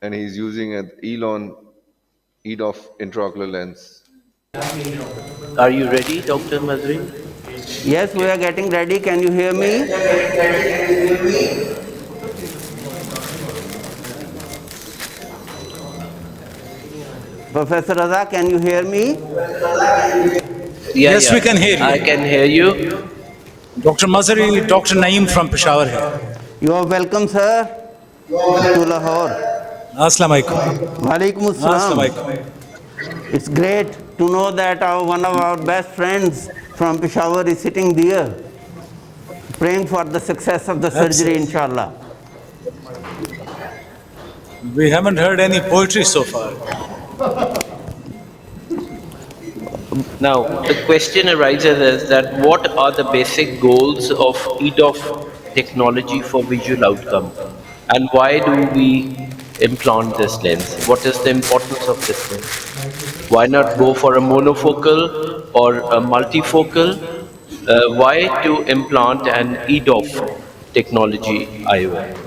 and he's using an ELON EDOF intraocular lens. Are you ready, Dr. Mazhry? Yes, we are getting ready. Can you hear me? Professor Raza, can you hear me? Yeah, Yes, we can yeah, hear I you. can hear you. Dr. Mazhry, Dr. Naeem from Peshawar here. You are welcome, sir, to Lahore. Assalamu alaikum. Walaikum Assalamu Assalam. alaikum. It's great to know that one of our best friends from Peshawar is sitting there, praying for the success of the surgery, Absolutely. inshallah. We haven't heard any poetry so far. Now, the question arises is that what are the basic goals of EDOF technology for visual outcome? And why do we implant this lens? What is the importance of this lens? Why not go for a monofocal or a multifocal? Why to implant an EDOF technology IOL?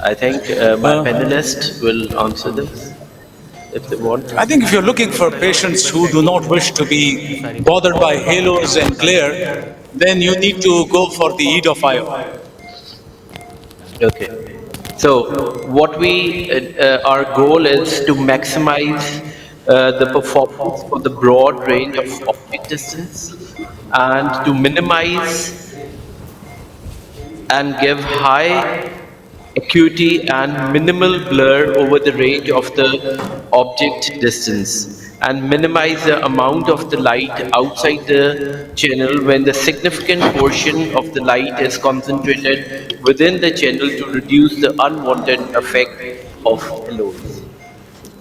I think my panelists will answer this if they want I to. think if you're looking for patients who do not wish to be bothered by halos and glare, then you need to go for the EDOF IO. Okay. So what our goal is to maximize the performance for the broad range of optic distance and to minimize and give high acuity and minimal blur over the range of the object distance and minimize the amount of the light outside the channel when the significant portion of the light is concentrated within the channel to reduce the unwanted effect of halos.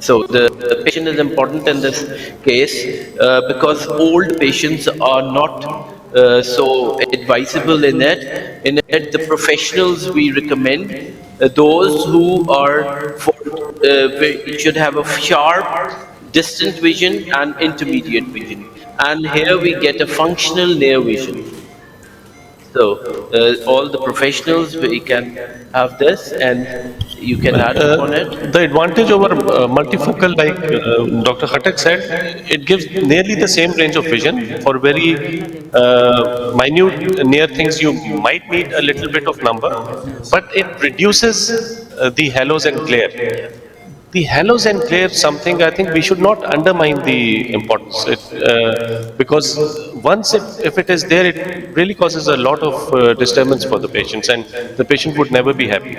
So the patient is important in this case because old patients are not so advisable in it. In it, the professionals we recommend, those who are should have a sharp distant vision and intermediate vision. And here we get a functional near vision. So all the professionals we can have this, and you can Well, add upon it. the advantage over multifocal, like Dr. Khatak said, it gives nearly the same range of vision. For very minute near things, you might need a little bit of number, but it reduces the halos and glare. Yeah. The halos and glare, something I think we should not undermine the importance. Because once if it is there, it really causes a lot of disturbance for the patients, and the patient would never be happy.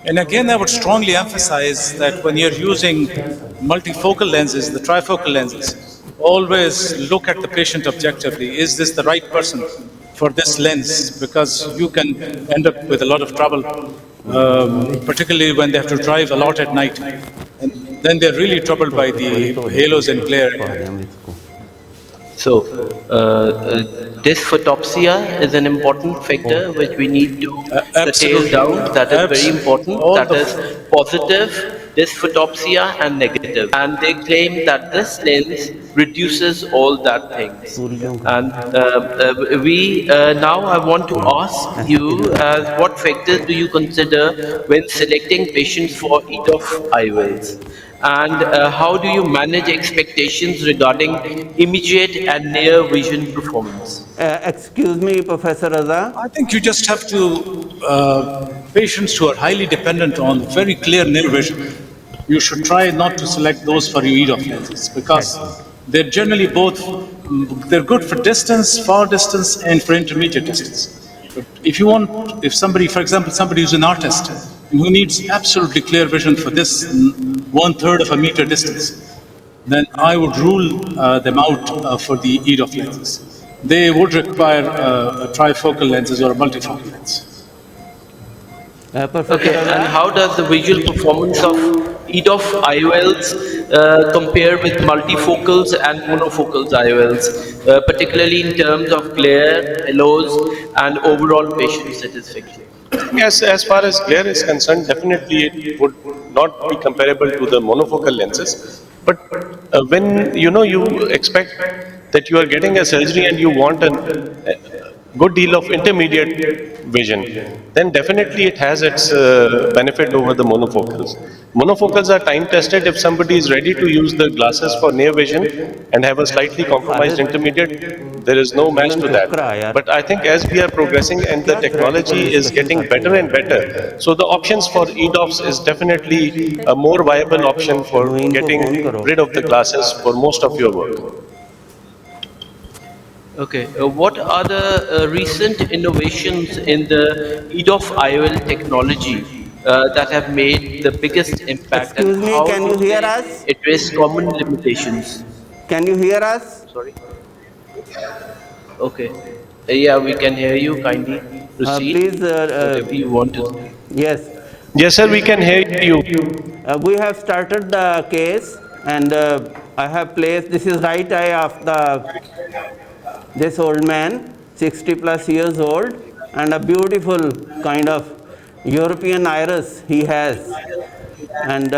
And again, I would strongly emphasize that when you're using multifocal lenses, the trifocal lenses, always look at the patient objectively. Is this the right person for this lens? Because you can end up with a lot of trouble, particularly when they have to drive a lot at night. And then they're really troubled by the halos and glare. So, this photopsia is an important factor which we need to curtail Absolutely. down. That is very Absolutely. important. All That the is positive, dysphotopsia and negative. And they claim that this lens reduces all that things. And we now I want to ask you, what factors do you consider when selecting patients for EDOF IOLs? And how do you manage expectations regarding immediate and near vision performance? Excuse me, Professor Raza. I think you just have to, patients who are highly dependent on very clear near vision, you should try not to select those for your EDOF lenses because they're generally both, they're good for distance, far distance, and for intermediate distance. But if you want, if somebody, for example, somebody who's an artist who needs absolutely clear vision for this 1/3 of a meter distance, then I would rule them out for the EDOF lenses. They would require trifocal lenses or a multifocal lens. Professor Okay, and Raza. how does the visual performance of EDOF IOLs compare with multifocals and monofocals IOLs, particularly in terms of glare, halos, and overall patient satisfaction? Yes, as far as glare is concerned, definitely it would not be comparable to the monofocal lenses. But when you expect that you are getting a surgery and you want a good deal of intermediate vision, then definitely it has its benefit over the monofocals. Monofocals are time tested. If somebody is ready to use the glasses for near vision and have a slightly compromised intermediate, there is no match Milan to चुप that. करा यार But I think as we are progressing and the क्या theoretical technology is discussion getting करते better हो and better, so the options for EDOFs is definitely a more viable option for Moin को getting phone करो rid of the glasses for most of your work. Okay, what are the recent innovations in the EDOF IOL technology that have made the biggest impact, and excuse me how can you do hear they us address common limitations? can you hear us Sorry. Okay. Yeah, we can hear you. Kindly proceed. please Whatever you want to say. yes Yes, sir, we can hear you. we have started the case and I have placed this is right eye of the this old man 60 plus years old and a beautiful kind of European iris he has and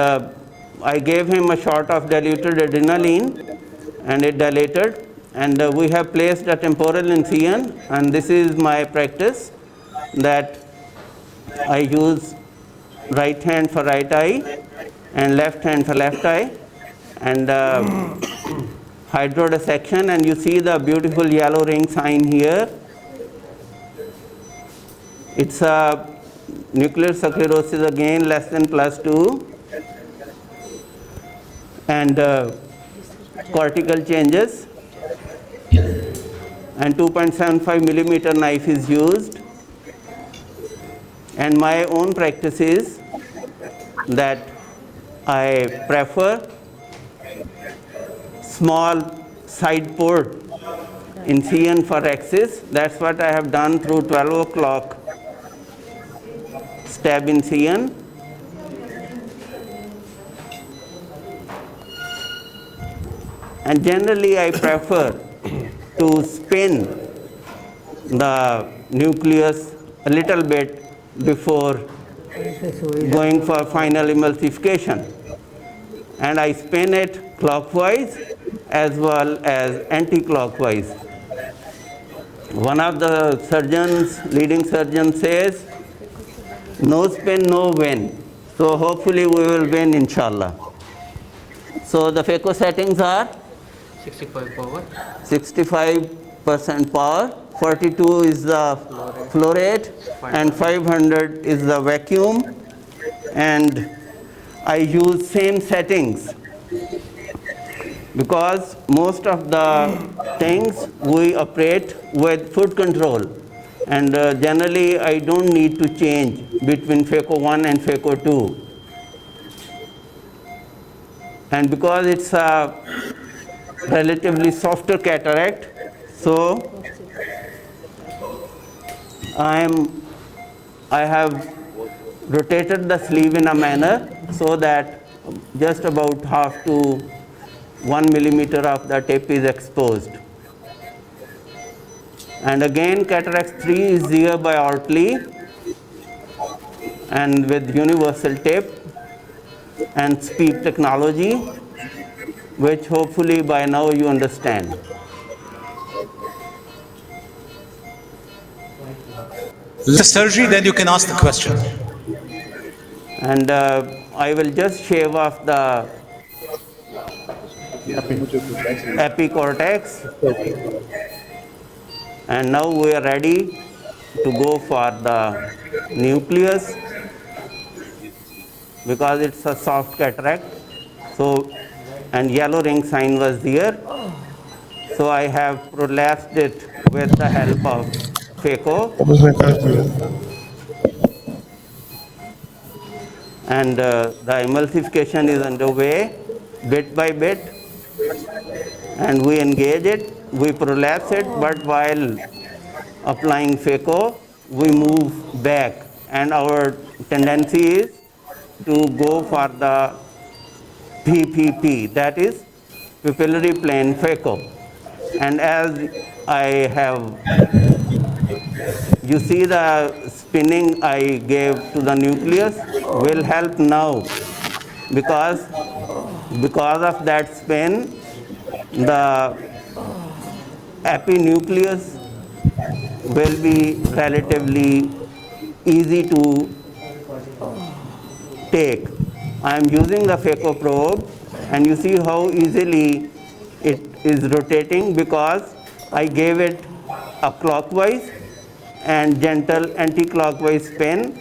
I gave him a shot of diluted adrenaline and it dilated and we have placed a temporal incision and this is my practice that I use right hand for right eye and left hand for left eye and hydrodissection and you see the beautiful yellow ring sign here. It's a nuclear sclerosis again less than +2 and cortical changes and 2.75 millimeter knife is used and my own practice is that I prefer small side port incision for axis. That's what I have done through 12 o'clock stab incision. And generally I prefer to spin the nucleus a little bit before going for final emulsification. And I spin it clockwise as well as anti-clockwise. One of the surgeons, leading surgeon says, no spin, no win. So hopefully we will win inshallah. So the phaco settings are 65 power. 65% power, 42 is the flow rate and 500 is the vacuum and I use same settings because most of the things we operate with foot control and generally I don't need to change between phaco 1 and phaco 2 and because it's a relatively softer cataract so I have rotated the sleeve in a manner so that just about half to 1 millimeter of the tip is exposed. And again Cataract 3 is Zia by Oertli and with universal tip and speed technology which hopefully by now you understand. The surgery, then you can ask the question. And I will just shave off the epicortex and now we are ready to go for the nucleus because it's a soft cataract. So and yellow ring sign was there. So I have prolapsed it with the help of phaco and the emulsification is underway bit by bit and we engage it, we prolapse it, but while applying phaco we move back and our tendency is to go for the PPP, that is pupillary plane phaco. And as I have, you see the spinning I gave to the nucleus will help now because of that spin the epinucleus will be relatively easy to take. I am using the phaco probe, and you see how easily it is rotating because I gave it a clockwise and gentle anti-clockwise spin.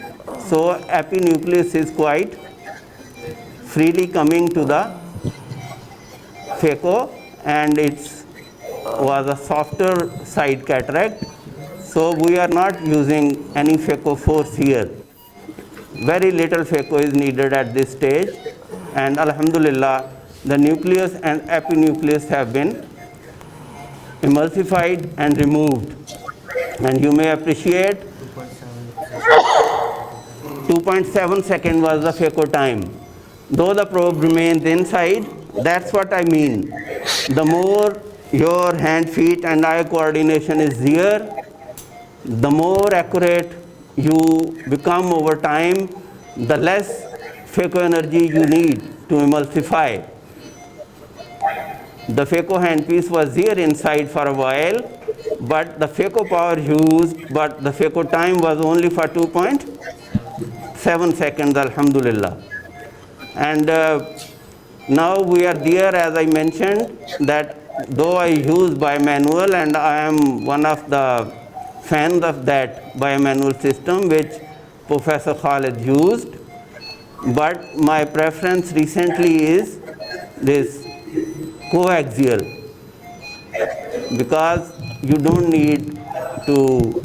So epinucleus is quite freely coming to the phaco, and it was a softer side cataract. So we are not using any phaco force here. Very little phaco is needed at this stage, and alhamdulillah, the nucleus and epinucleus have been emulsified and removed. And you may appreciate 2.7 seconds was the phaco time. Though the probe remains inside, that's what I mean. The more your hand, feet, and eye coordination is there, the more accurate you become over time, the less phaco energy you need to emulsify. The phaco handpiece was there inside for a while, but the phaco power used, but the phaco time was only for 2.7 seconds, alhamdulillah. And now we are there, as I mentioned, that though I use bimanual, and I am one of the fans of that bimanual system which Professor Khalid used, but my preference recently is this coaxial, because you don't need to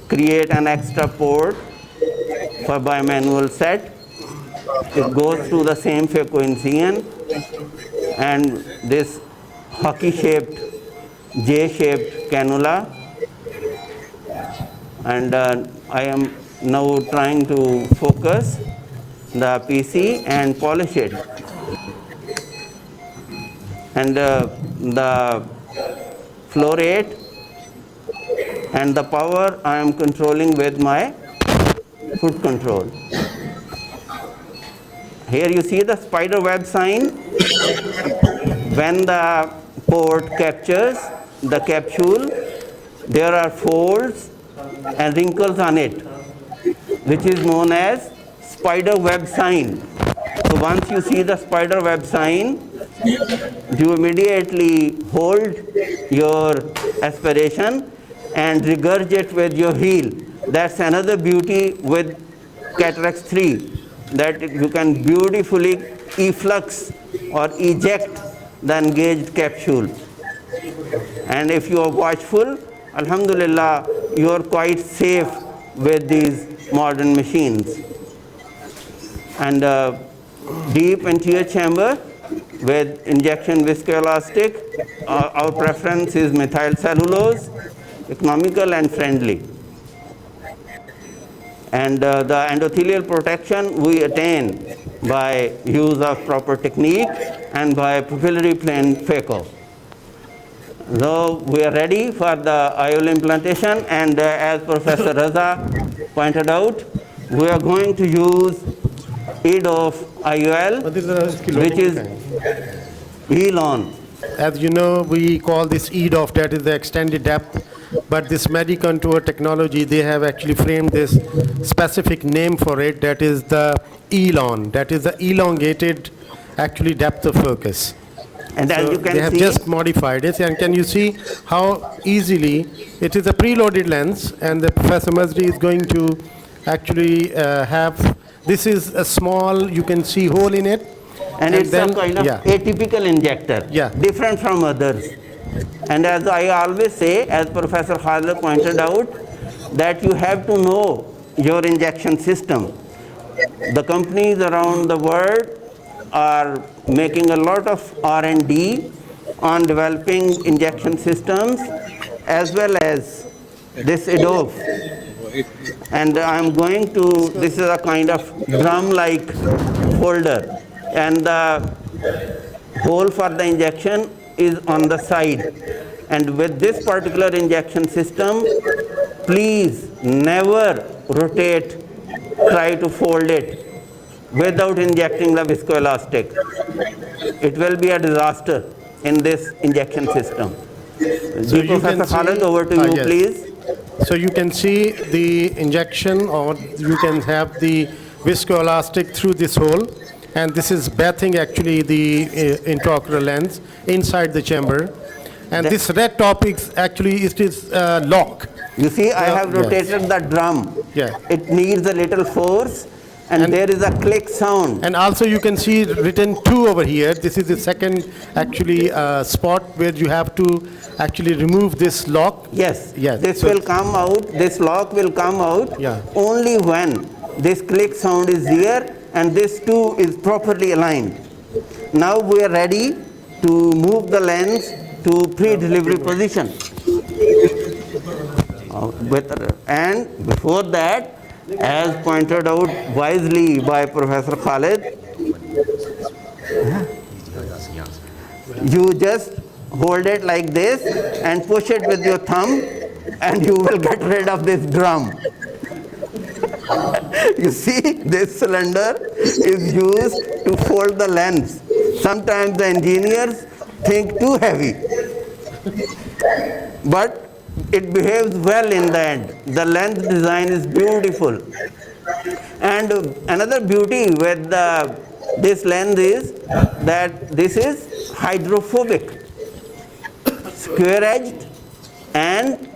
create an extra port for bimanual set. It goes through the same phaco incision, and this hockey-shaped, J-shaped cannula, and I am now trying to focus the PC and polish it. And the flow rate and the power I am controlling with my foot control. Here you see the spider web sign. When the port captures the capsule, there are folds and wrinkles on it, which is known as spider web sign. So once you see the spider web sign, you immediately hold your aspiration and regurgitate with your heel. That's another beauty with Cataracts 3, that you can beautifully efflux or eject the engaged capsule. And if you are watchful, alhamdulillah, you are quite safe with these modern machines. And deep anterior chamber with injection viscoelastic, our preference is methyl cellulose, economical and friendly. And the endothelial protection we attain by use of proper technique and by papillary plane phaco. So we are ready for the IOL implantation, and as Professor Zia pointed out, we are going to use EDOF IOL, which is ELON. As you know, we call this EDOF, that is the extended depth, but this Medicontur technology, they have actually framed this specific name for it, that is the ELON, that is the elongated actually depth of focus. And as you can they have see, just modified it, and can you see how easily it is a preloaded lens, and the Professor Mazhry is going to actually have, this is a small, you can see hole in it. and it's a kind of atypical injector, different from others. And as I always say, as Professor Khalid pointed out, that you have to know your injection system. The companies around the world are making a lot of R&D on developing injection systems as well as this EDOF. And I'm going to, this is a kind of drum-like holder, and the hole for the injection is on the side. And with this particular injection system, please never rotate, try to fold it without injecting the viscoelastic. It will be a disaster in this injection system. So Ji you can Professor Khalid, see, over to you, yes. please. So you can see the injection, or you can have the viscoelastic through this hole, and this is bathing actually the intraocular lens inside the chamber. And That- this red top is actually it is lock. You see, I have Yes. rotated the drum. Yeah. It needs a little force, and there is a click sound. And also you can see written 2 over here. This is the second actually spot where you have to actually remove this lock. Yes, Yes. this So- will come out, this lock will come out Yeah. only when this click sound is here and this too is properly aligned. Now we are ready to move the lens to pre-delivery position. And before that, as pointed out wisely by Professor Khalid, you just hold it like this and push it with your thumb and you will get rid of this drum. You see, this cylinder is used to fold the lens. Sometimes the engineers think too heavy, but it behaves well in the end. The lens design is beautiful. And another beauty with this lens is that this is hydrophobic, square edged, and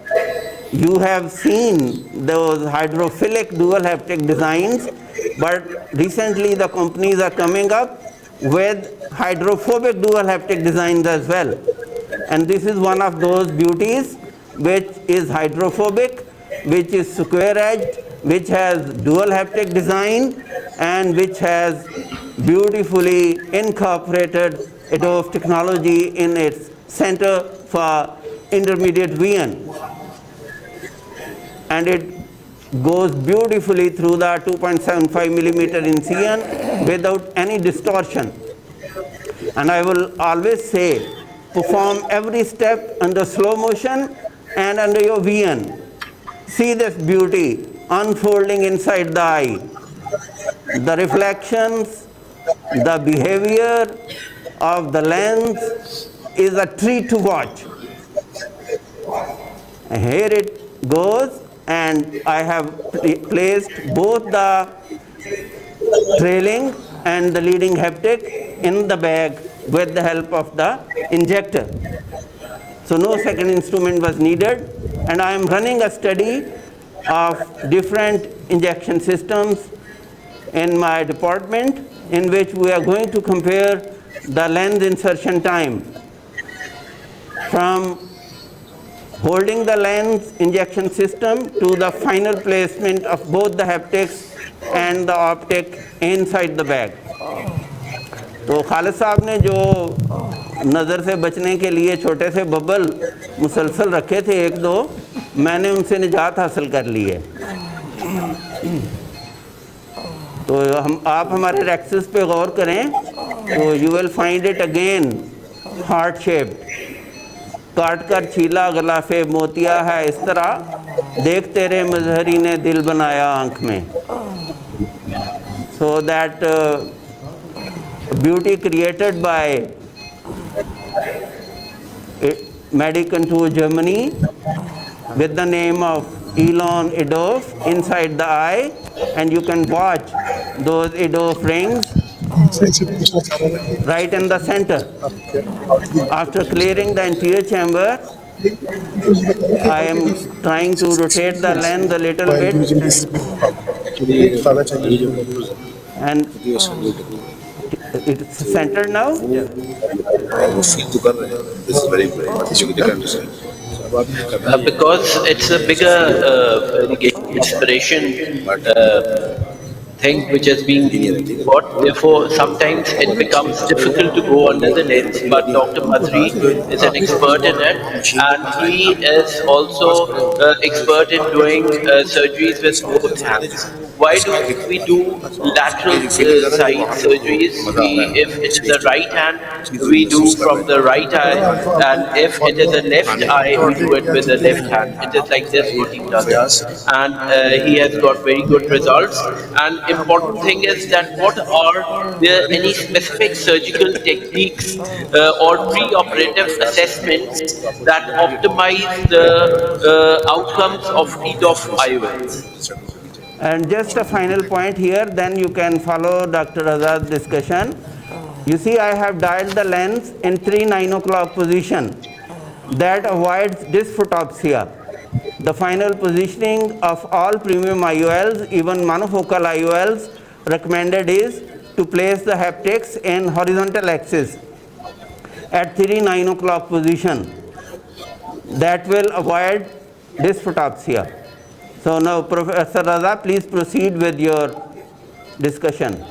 you have seen those hydrophilic dual haptic designs, but recently the companies are coming up with hydrophobic dual haptic designs as well. And this is one of those beauties which is hydrophobic, which is square edged, which has dual haptic design, and which has beautifully incorporated EDOF technology in its center for intermediate vision. And it goes beautifully through the 2.75 millimeter incision without any distortion. And I will always say, perform every step under slow motion and under your vision. See this beauty unfolding inside the eye. The reflections, the behavior of the lens is a treat to watch. And here it goes, and I have placed both the trailing and the leading haptic in the bag with the help of the injector. So no second instrument was needed, and I am running a study of different injection systems in my department, in which we are going to compare the lens insertion time from holding the lens injection system to the final placement of both the haptics and the optic inside the bag. तो खालिद साहब ने जो नज़र से बचने के लिए छोटे से बबल मुसलसल रखे थे एक दो, मैंने उनसे निजात हासिल कर ली है. तो आप हमारे रेक्सेस पे गौर करें तो you will find it again heart shaped, काट कर छीला गलाफे मोतिया है, इस तरह देख तेरे मजहरी ने दिल बनाया आँख में. So that beauty created by Medicontur Gemany with the name of ELON EDOF inside the eye, and you can watch those EDOF rings right in the center. After clearing the anterior chamber, I am trying to rotate the lens a little bit, and it's centered now. This is very important. You can understand. Because it's a bigger inspiration thing which has been bought. Therefore, sometimes it becomes difficult to go under the lens. But Dr. Mazhry is an expert in it, and he is also expert in doing surgeries with both hands. Why do we do lateral side surgeries? If it is the right hand, we do from the right eye, and if it is a left eye, we do it with the left hand. It is like this what he does, and he has got very good results. And important thing is that what are there any specific surgical techniques or pre-operative assessments that optimize the outcomes of EDOF IOLs? And just a final point here, then you can follow Dr. Azad's discussion. You see, I have dialed the lens in 3 9 o'clock position. That avoids dysphotopsia. The final positioning of all premium IOLs, even monofocal IOLs, recommended is to place the haptics in horizontal axis at 3 9 o'clock position. That will avoid dysphotopsia. So now, Professor Raza, please proceed with your discussion.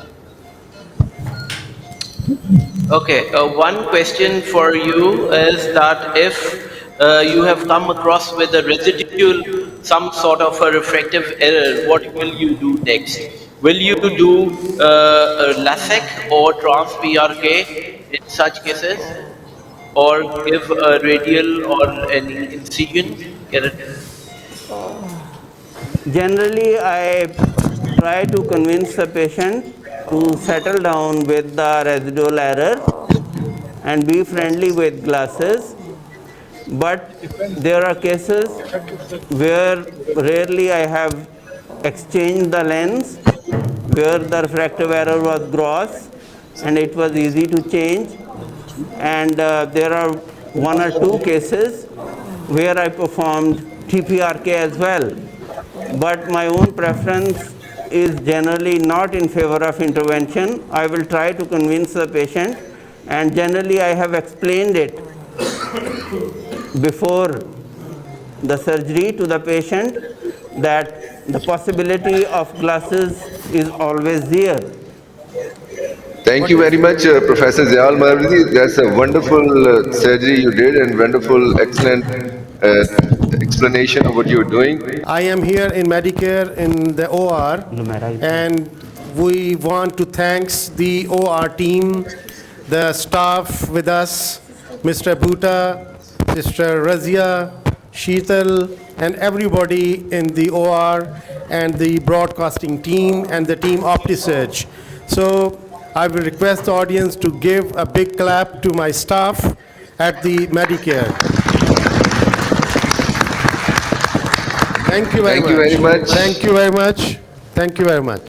Okay, one question for you is that if you have come across with a residual, some sort of a refractive error, what will you do next? Will you do a LASIK or trans-PRK in such cases? Or give a radial or any incision? Generally, I try to convince the patient to settle down with the residual error and be friendly with glasses. But there are cases where rarely I have exchanged the lens, where the refractive error was gross and it was easy to change. And there are 1 or 2 cases where I performed TPRK as well. But my own preference is generally not in favor of intervention. I will try to convince the patient, and generally I have explained it before the surgery to the patient that the possibility of glasses is always there. Thank you very much, Professor Zia Mazhry. That's a wonderful surgery you did and wonderful, excellent uh, explanation of what you're doing. I am here in Medicare in the OR, and we want to thank the OR team, the staff with us, Mr. Bhuta, Mr. Razia, Sheetal, and everybody in the OR, and the broadcasting team, and the team Optisurg. So I will request the audience to give a big clap to my staff at the Medicare. Thank you very much. Thank you very much. Thank you very much. Thank you very much.